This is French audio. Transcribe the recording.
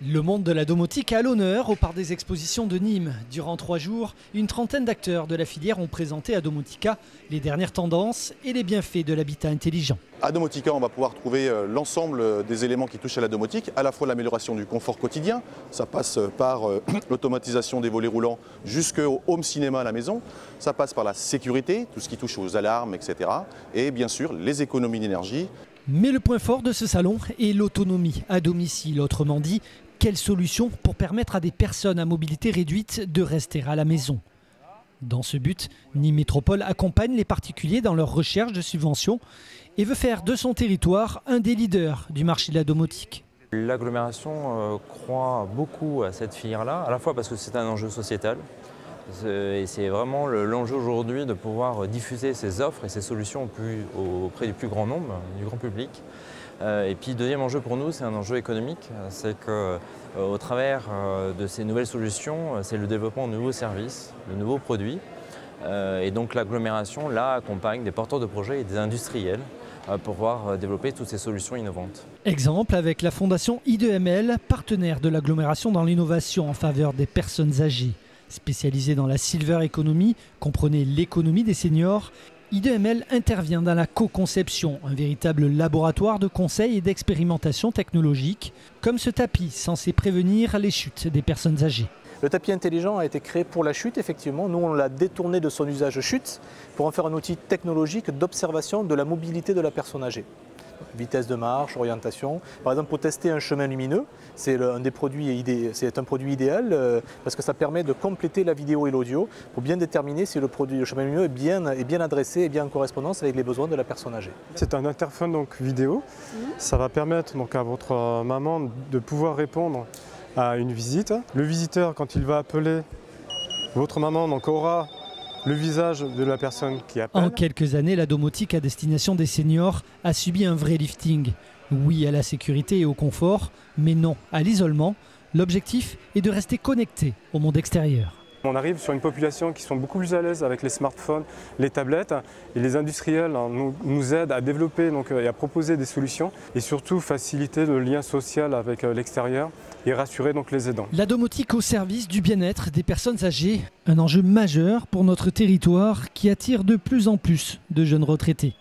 Le monde de la domotique à l'honneur au Parc des Expositions de Nîmes. Durant 3 jours, une trentaine d'acteurs de la filière ont présenté à Domotica les dernières tendances et les bienfaits de l'habitat intelligent. À Domotica, on va pouvoir trouver l'ensemble des éléments qui touchent à la domotique, à la fois l'amélioration du confort quotidien, ça passe par l'automatisation des volets roulants jusqu'au home cinéma à la maison, ça passe par la sécurité, tout ce qui touche aux alarmes, etc. Et bien sûr, les économies d'énergie. Mais le point fort de ce salon est l'autonomie à domicile, autrement dit, quelle solution pour permettre à des personnes à mobilité réduite de rester à la maison. Dans ce but, Nîmes Métropole accompagne les particuliers dans leur recherche de subventions et veut faire de son territoire un des leaders du marché de la domotique. L'agglomération croit beaucoup à cette filière-là, à la fois parce que c'est un enjeu sociétal, et c'est vraiment l'enjeu aujourd'hui de pouvoir diffuser ces offres et ces solutions auprès du plus grand nombre, du grand public. Et puis deuxième enjeu pour nous, c'est un enjeu économique, c'est qu'au travers de ces nouvelles solutions, c'est le développement de nouveaux services, de nouveaux produits. Et donc l'agglomération, là, accompagne des porteurs de projets et des industriels pour pouvoir développer toutes ces solutions innovantes. Exemple avec la fondation I2ML, partenaire de l'agglomération dans l'innovation en faveur des personnes âgées. Spécialisée dans la Silver Economy, comprenez l'économie des seniors, I2ML intervient dans la co-conception, un véritable laboratoire de conseil et d'expérimentation technologique, comme ce tapis censé prévenir les chutes des personnes âgées. Le tapis intelligent a été créé pour la chute, effectivement. Nous, on l'a détourné de son usage chute pour en faire un outil technologique d'observation de la mobilité de la personne âgée. Vitesse de marche, orientation. Par exemple, pour tester un chemin lumineux, c'est un produit idéal parce que ça permet de compléter la vidéo et l'audio pour bien déterminer si le chemin lumineux est bien adressé et bien en correspondance avec les besoins de la personne âgée. C'est un interphone vidéo. Ça va permettre à votre maman de pouvoir répondre à une visite. Le visiteur, quand il va appeler votre maman, aura le visage de la personne qui appelle. En quelques années, la domotique à destination des seniors a subi un vrai lifting. Oui à la sécurité et au confort, mais non à l'isolement. L'objectif est de rester connecté au monde extérieur. On arrive sur une population qui sont beaucoup plus à l'aise avec les smartphones, les tablettes, et les industriels nous aident à développer et à proposer des solutions et surtout faciliter le lien social avec l'extérieur et rassurer les aidants. La domotique au service du bien-être des personnes âgées, un enjeu majeur pour notre territoire qui attire de plus en plus de jeunes retraités.